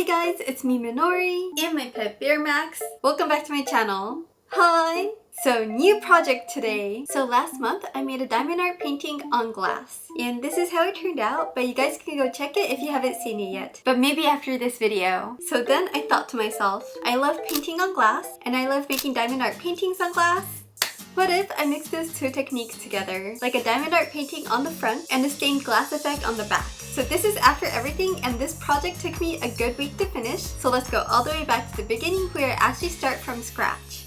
Hey guys, it's me Minori and my pet Bear Max. Welcome back to my channel. Hi! So new project today. So last month I made a diamond art painting on glass. And this is how it turned out, but you guys can go check it if you haven't seen it yet. But maybe after this video. So then I thought to myself, I love painting on glass and I love making diamond art paintings on glass. What if I mix those two techniques together, like a diamond art painting on the front and a stained glass effect on the back? So this is after everything, and this project took me a good week to finish, so let's go all the way back to the beginning where I actually start from scratch.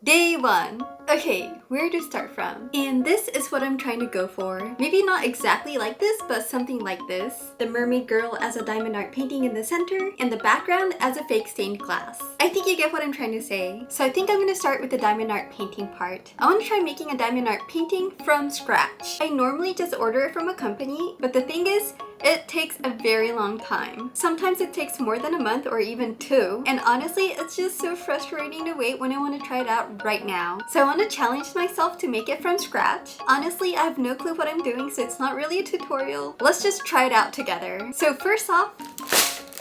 Day 1. Okay, where to start from? And this is what I'm trying to go for. Maybe not exactly like this, but something like this. The mermaid girl as a diamond art painting in the center, and the background as a fake stained glass. I think you get what I'm trying to say. So I think I'm gonna start with the diamond art painting part. I want to try making a diamond art painting from scratch. I normally just order it from a company, but the thing is, it takes a very long time. Sometimes it takes more than a month or even 2. And honestly, it's just so frustrating to wait when I want to try it out right now. So I want to challenge myself to make it from scratch. Honestly, I have no clue what I'm doing, so it's not really a tutorial. Let's just try it out together. So first off,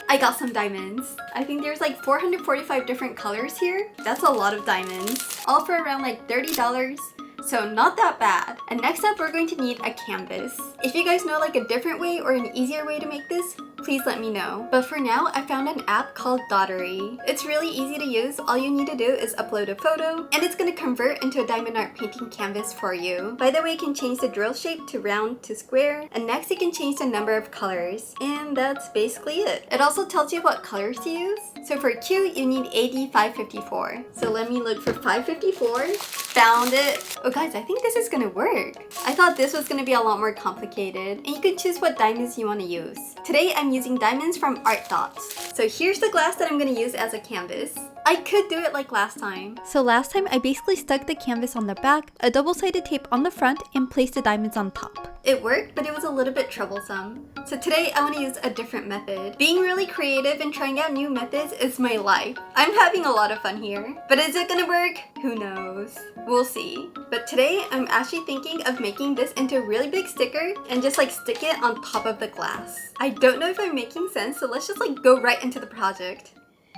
I got some diamonds. I think there's like 445 different colors here. That's a lot of diamonds. All for around like $30. So not that bad. And next up, we're going to need a canvas. If you guys know like a different way or an easier way to make this, please let me know. But for now, I found an app called Dottery. It's really easy to use. All you need to do is upload a photo and it's gonna convert into a diamond art painting canvas for you. By the way, you can change the drill shape to round to square. And next you can change the number of colors. And that's basically it. It also tells you what colors to use. So for Q, you need AD 554. So let me look for 554. Found it. Oh guys, I think this is gonna work. I thought this was gonna be a lot more complicated, and you can choose what diamonds you want to use. Today I'm using diamonds from Art Dots. So here's the glass that I'm gonna use as a canvas. I could do it like last time. So last time I basically stuck the canvas on the back, a double-sided tape on the front, and placed the diamonds on top. It worked, but it was a little bit troublesome. So today I want to use a different method. Being really creative and trying out new methods is my life. I'm having a lot of fun here. But is it gonna work? Who knows? We'll see. But today I'm actually thinking of making this into a really big sticker and just like stick it on top of the glass. I don't know if I'm making sense, so let's just like go right into the project.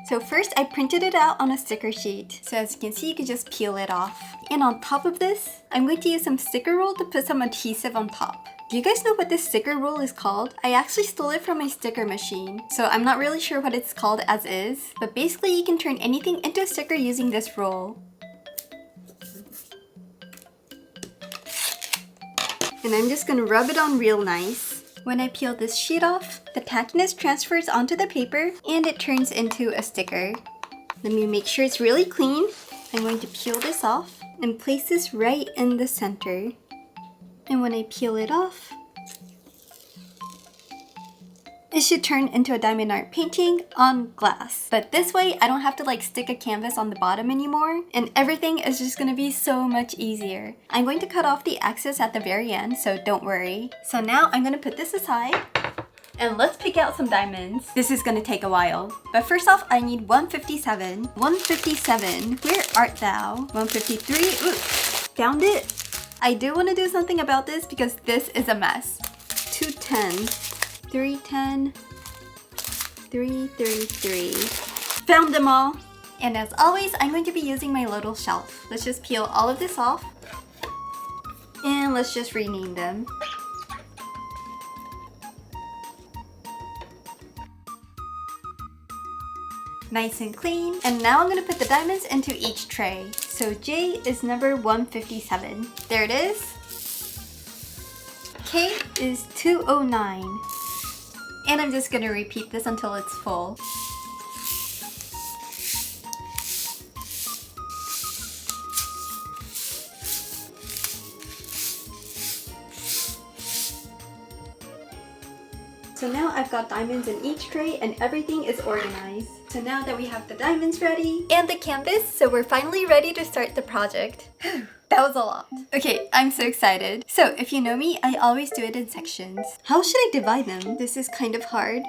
So first I printed it out on a sticker sheet. So as you can see, you can just peel it off. And on top of this, I'm going to use some sticker roll to put some adhesive on top. Do you guys know what this sticker roll is called? I actually stole it from my sticker machine. So I'm not really sure what it's called as is. But basically you can turn anything into a sticker using this roll. And I'm just gonna rub it on real nice. When I peel this sheet off, the tackiness transfers onto the paper and it turns into a sticker. Let me make sure it's really clean. I'm going to peel this off and place this right in the center. And when I peel it off, it should turn into a diamond art painting on glass. But this way, I don't have to like stick a canvas on the bottom anymore, and everything is just gonna be so much easier. I'm going to cut off the excess at the very end, so don't worry. So now I'm gonna put this aside, and let's pick out some diamonds. This is gonna take a while. But first off, I need 157. 157, where art thou? 153, ooh, found it. I do wanna do something about this because this is a mess. 210. 310, 333. Found them all! And as always, I'm going to be using my little shelf. Let's just peel all of this off. And let's just rename them. Nice and clean. And now I'm going to put the diamonds into each tray. So J is number 157. There it is. K is 209. And I'm just gonna repeat this until it's full. So now I've got diamonds in each tray and everything is organized. So now that we have the diamonds ready and the canvas, so we're finally ready to start the project. That was a lot. Okay, I'm so excited. So if you know me, I always do it in sections. How should I divide them? This is kind of hard.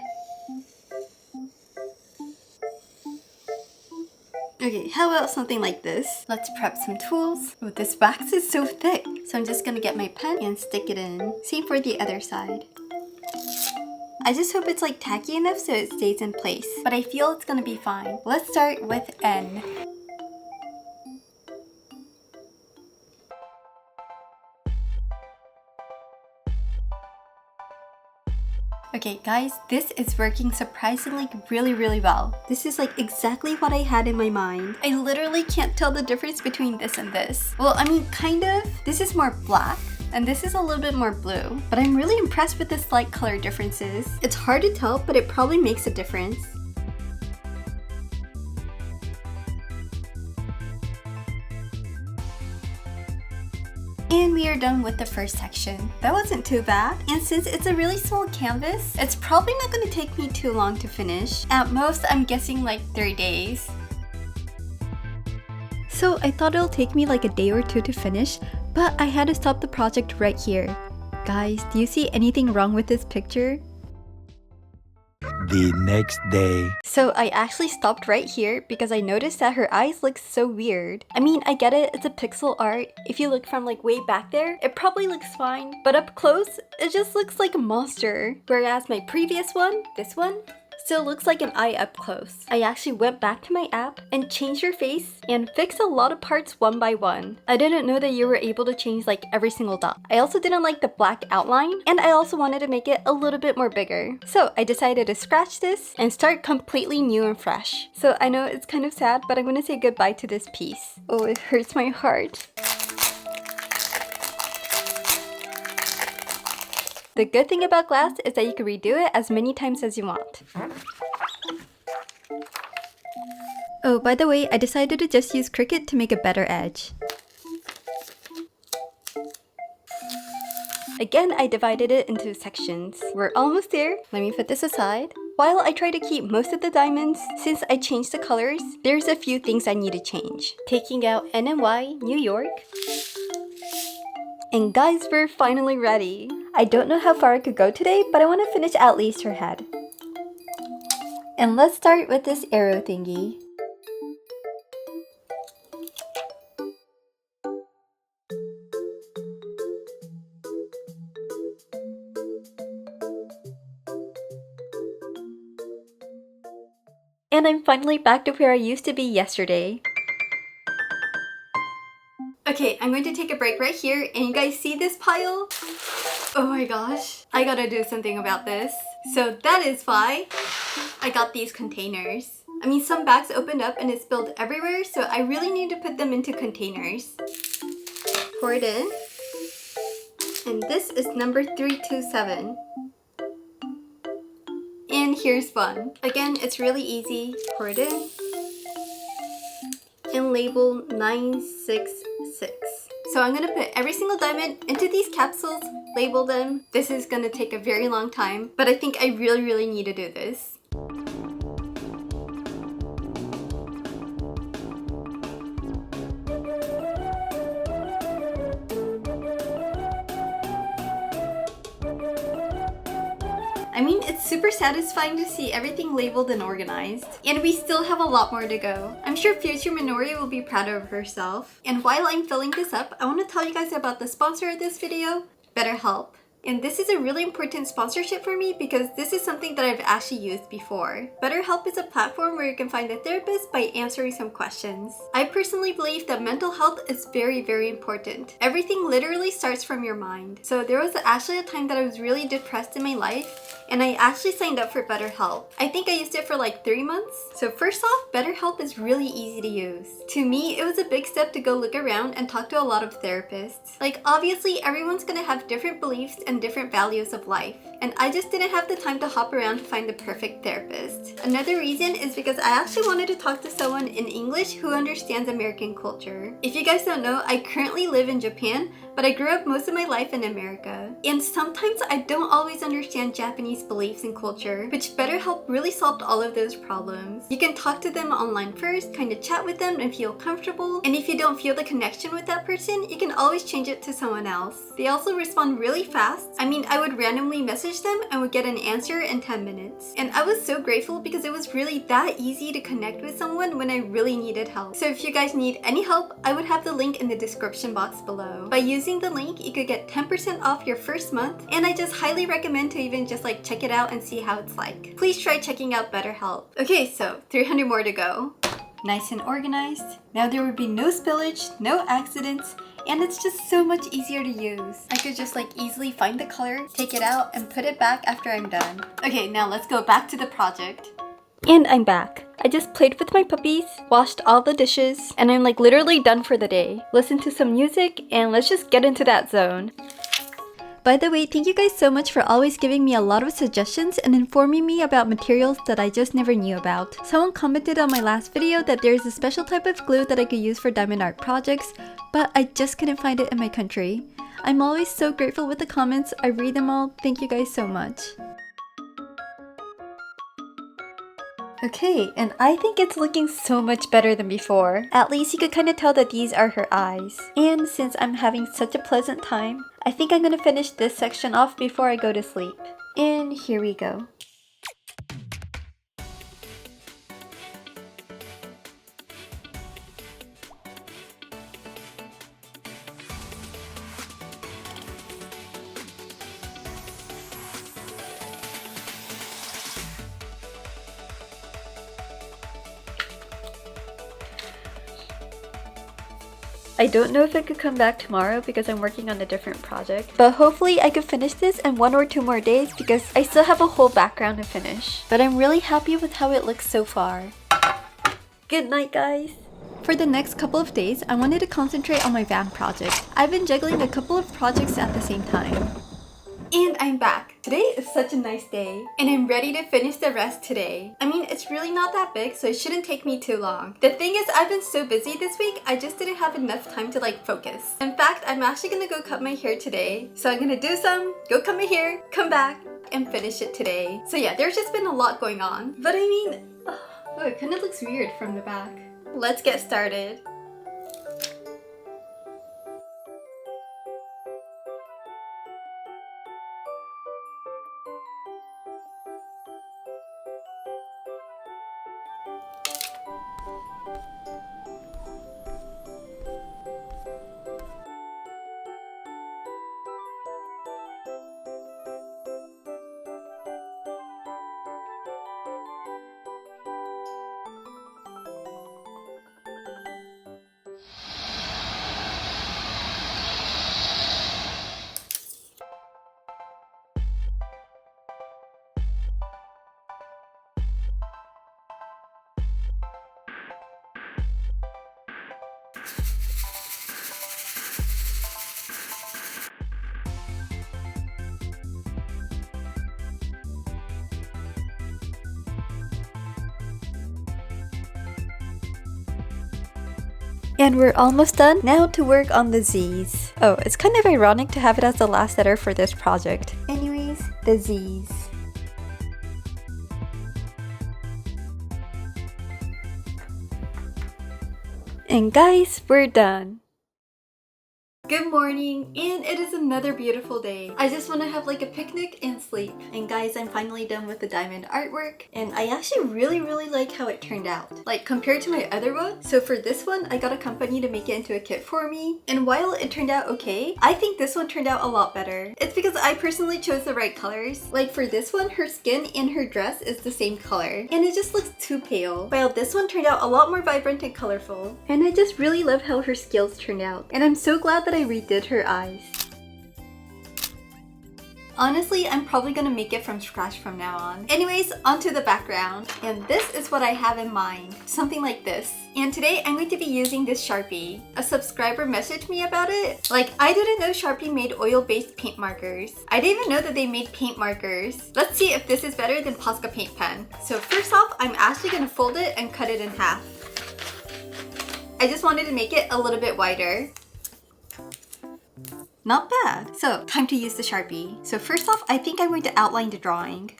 Okay, how about something like this? Let's prep some tools. Oh, this wax is so thick. So I'm just gonna get my pen and stick it in. Same for the other side. I just hope it's like tacky enough so it stays in place, but I feel it's gonna be fine. Let's start with N. Okay guys, this is working surprisingly really well. This is like exactly what I had in my mind. I literally can't tell the difference between this and this. Well, I mean, kind of. This is more black, and this is a little bit more blue. But I'm really impressed with the slight color differences. It's hard to tell, but it probably makes a difference. And we are done with the first section. That wasn't too bad. And since it's a really small canvas, it's probably not going to take me too long to finish. At most, I'm guessing like 3 days. So I thought it'll take me like a day or two to finish, but I had to stop the project right here. Guys, do you see anything wrong with this picture? The next day. So I actually stopped right here because I noticed that her eyes look so weird. I mean, I get it, it's a pixel art. If you look from like way back there, it probably looks fine. But up close, it just looks like a monster. Whereas my previous one, this one, still looks like an eye up close. I actually went back to my app and changed her face and fixed a lot of parts one by one. I didn't know that you were able to change like every single dot. I also didn't like the black outline, and I also wanted to make it a little bit more bigger. So I decided to scratch this and start completely new and fresh. So I know it's kind of sad, but I'm gonna say goodbye to this piece. Oh, it hurts my heart. The good thing about glass is that you can redo it as many times as you want. Oh, by the way, I decided to just use Cricut to make a better edge. Again, I divided it into sections. We're almost there. Let me put this aside. While I try to keep most of the diamonds, since I changed the colors, there's a few things I need to change. Taking out N and Y, New York. And guys, we're finally ready. I don't know how far I could go today, but I want to finish at least her head. And let's start with this arrow thingy. And I'm finally back to where I used to be yesterday. Okay, I'm going to take a break right here, and you guys see this pile? Oh my gosh, I gotta do something about this. So that is why I got these containers. I mean, some bags opened up and it spilled everywhere, so I really need to put them into containers. Pour it in. And this is number 327. And here's one. Again, it's really easy. Pour it in. And label 966. So I'm gonna put every single diamond into these capsules, label them. This is gonna take a very long time, but I think I really need to do this. I mean, it's super satisfying to see everything labeled and organized. And we still have a lot more to go. I'm sure future Minori will be proud of herself. And while I'm filling this up, I want to tell you guys about the sponsor of this video, BetterHelp. And this is a really important sponsorship for me because this is something that I've actually used before. BetterHelp is a platform where you can find a therapist by answering some questions. I personally believe that mental health is very important. Everything literally starts from your mind. So there was actually a time that I was really depressed in my life, and I actually signed up for BetterHelp. I think I used it for like 3 months. So first off, BetterHelp is really easy to use. To me, it was a big step to go look around and talk to a lot of therapists. Like obviously everyone's gonna have different beliefs and different values of life, and I just didn't have the time to hop around to find the perfect therapist. Another reason is because I actually wanted to talk to someone in English who understands American culture. If you guys don't know, I currently live in Japan, but I grew up most of my life in America. And sometimes I don't always understand Japanese beliefs and culture, which BetterHelp really solved all of those problems. You can talk to them online first, kind of chat with them and feel comfortable. And if you don't feel the connection with that person, you can always change it to someone else. They also respond really fast, fast. I mean, I would randomly message them and would get an answer in 10 minutes. And I was so grateful because it was really that easy to connect with someone when I really needed help. So if you guys need any help, I would have the link in the description box below. By using the link, you could get 10% off your first month, and I just highly recommend to even just like check it out and see how it's like. Please try checking out BetterHelp. Okay, so 300 more to go. Nice and organized. Now there would be no spillage, no accidents, and it's just so much easier to use. I could just like easily find the color, take it out, and put it back after I'm done. Okay, now let's go back to the project. And I'm back. I just played with my puppies, washed all the dishes, and I'm like literally done for the day. Listen to some music, and let's just get into that zone. By the way, thank you guys so much for always giving me a lot of suggestions and informing me about materials that I just never knew about. Someone commented on my last video that there is a special type of glue that I could use for diamond art projects, but I just couldn't find it in my country. I'm always so grateful with the comments. I read them all. Thank you guys so much. Okay, and I think it's looking so much better than before. At least you could kind of tell that these are her eyes. And since I'm having such a pleasant time, I think I'm gonna finish this section off before I go to sleep. And here we go. I don't know if I could come back tomorrow because I'm working on a different project, but hopefully I could finish this in 1 or 2 more days because I still have a whole background to finish. But I'm really happy with how it looks so far. Good night, guys! For the next couple of days, I wanted to concentrate on my van project. I've been juggling a couple of projects at the same time. And I'm back. Today is such a nice day, and I'm ready to finish the rest today. I mean, it's really not that big, so it shouldn't take me too long. The thing is, I've been so busy this week, I just didn't have enough time to like focus. In fact, I'm actually gonna go cut my hair today. So I'm gonna do some, go cut my hair, come back, and finish it today. So yeah, there's just been a lot going on. But I mean, oh, it kind of looks weird from the back. Let's get started. And we're almost done. Now to work on the Z's. Oh, it's kind of ironic to have it as the last letter for this project. Anyways, the Z's. And guys, we're done. Good morning, and it is another beautiful day. I just want to have like a picnic and sleep. And guys, I'm finally done with the diamond artwork, and I actually really like how it turned out. Like compared to my other one. So for this one, I got a company to make it into a kit for me. And while it turned out okay, I think this one turned out a lot better. It's because I personally chose the right colors. Like for this one, her skin and her dress is the same color, and it just looks too pale. While this one turned out a lot more vibrant and colorful. And I just really love how her skills turned out. And I'm so glad that I redid her eyes. Honestly, I'm probably gonna make it from scratch from now on. Anyways, onto the background. And this is what I have in mind. Something like this. And today I'm going to be using this Sharpie. A subscriber messaged me about it. Like, I didn't know Sharpie made oil-based paint markers. I didn't even know that they made paint markers. Let's see if this is better than Posca paint pen. So first off, I'm actually gonna fold it and cut it in half. I just wanted to make it a little bit wider. Not bad. So, time to use the Sharpie. So first off, I think I'm going to outline the drawing.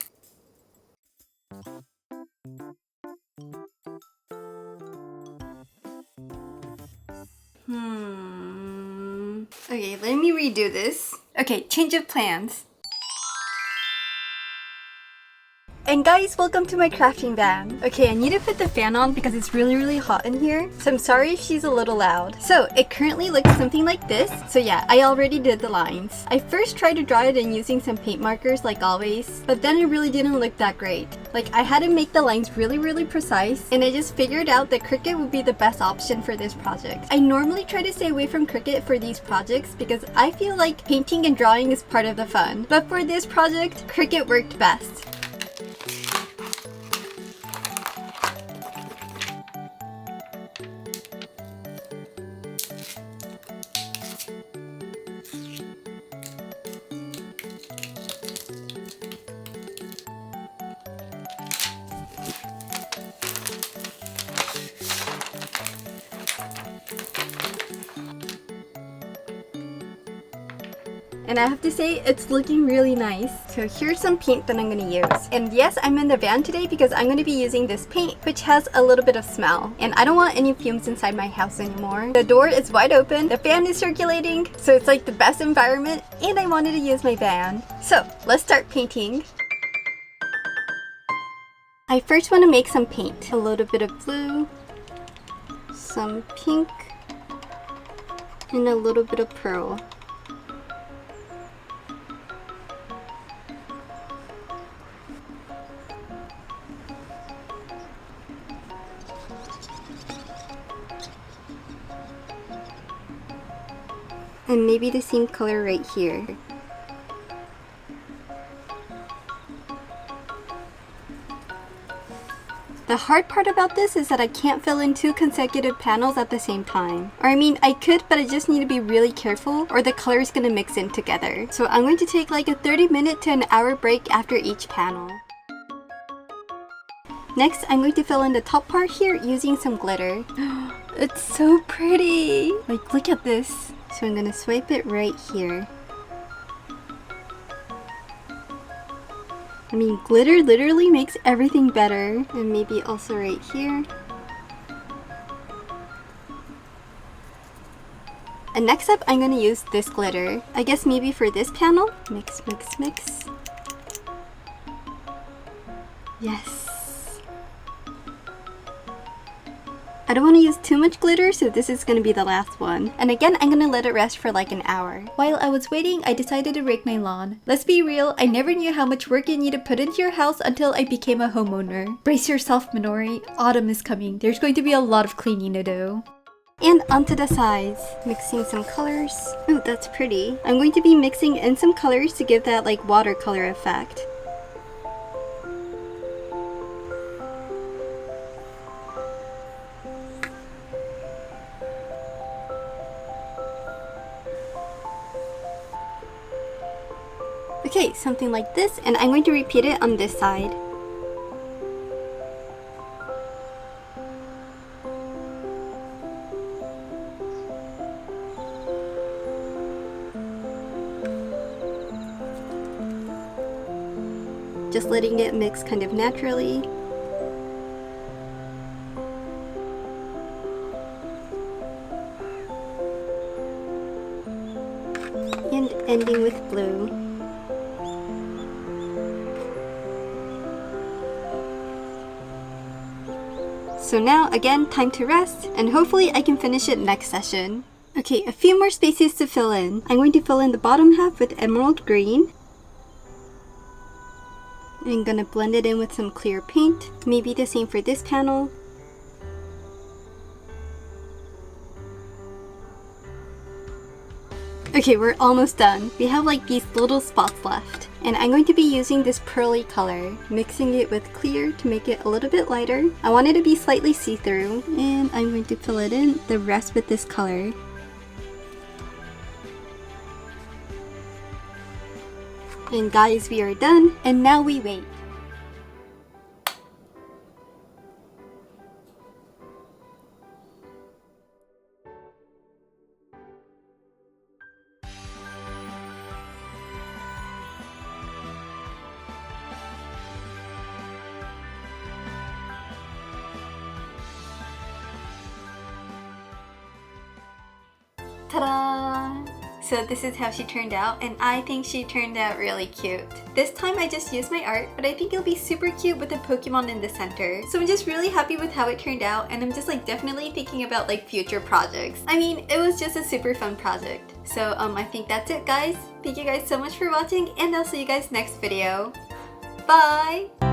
Okay, let me redo this. Okay, change of plans. And guys, welcome to my crafting van. Okay, I need to put the fan on because it's really hot in here. So I'm sorry if she's a little loud. So it currently looks something like this. So yeah, I already did the lines. I first tried to draw it in using some paint markers like always, but then it really didn't look that great. Like I had to make the lines really precise, and I just figured out that Cricut would be the best option for this project. I normally try to stay away from Cricut for these projects because I feel like painting and drawing is part of the fun. But for this project, Cricut worked best. And I have to say, it's looking really nice. So here's some paint that I'm going to use. And yes, I'm in the van today because I'm going to be using this paint, which has a little bit of smell. And I don't want any fumes inside my house anymore. The door is wide open, the fan is circulating, so it's like the best environment, and I wanted to use my van. So let's start painting. I first want to make some paint. A little bit of blue, some pink, and a little bit of pearl. And maybe the same color right here. The hard part about this is that I can't fill in 2 consecutive panels at the same time. Or I mean, I could, but I just need to be really careful or the color is going to mix in together. So I'm going to take like a 30-minute to an hour break after each panel. Next, I'm going to fill in the top part here using some glitter. It's so pretty! Like, look at this. So I'm going to swipe it right here. I mean, glitter literally makes everything better. And maybe also right here. And next up, I'm going to use this glitter. I guess maybe for this panel. Mix. Yes. I don't want to use too much glitter, so this is going to be the last one. And again, I'm going to let it rest for like an hour. While I was waiting, I decided to rake my lawn. Let's be real, I never knew how much work you need to put into your house until I became a homeowner. Brace yourself, Minori. Autumn is coming. There's going to be a lot of cleaning to do. And onto the sides. Mixing some colors. Ooh, that's pretty. I'm going to be mixing in some colors to give that like watercolor effect. Okay, something like this, and I'm going to repeat it on this side. Just letting it mix kind of naturally. And ending with blue. So now, again, time to rest, and hopefully I can finish it next session. Okay, a few more spaces to fill in. I'm going to fill in the bottom half with emerald green. I'm gonna blend it in with some clear paint. Maybe the same for this panel. Okay, we're almost done. We have like these little spots left. And I'm going to be using this pearly color, mixing it with clear to make it a little bit lighter. I want it to be slightly see-through, and I'm going to fill it in the rest with this color. And guys, we are done, and now we wait. Ta-da! So this is how she turned out, and I think she turned out really cute. This time I just used my art, but I think it'll be super cute with a Pokemon in the center. So I'm just really happy with how it turned out, and I'm just like definitely thinking about like future projects. I mean, it was just a super fun project. So I think that's it, guys. Thank you guys so much for watching, and I'll see you guys next video. Bye!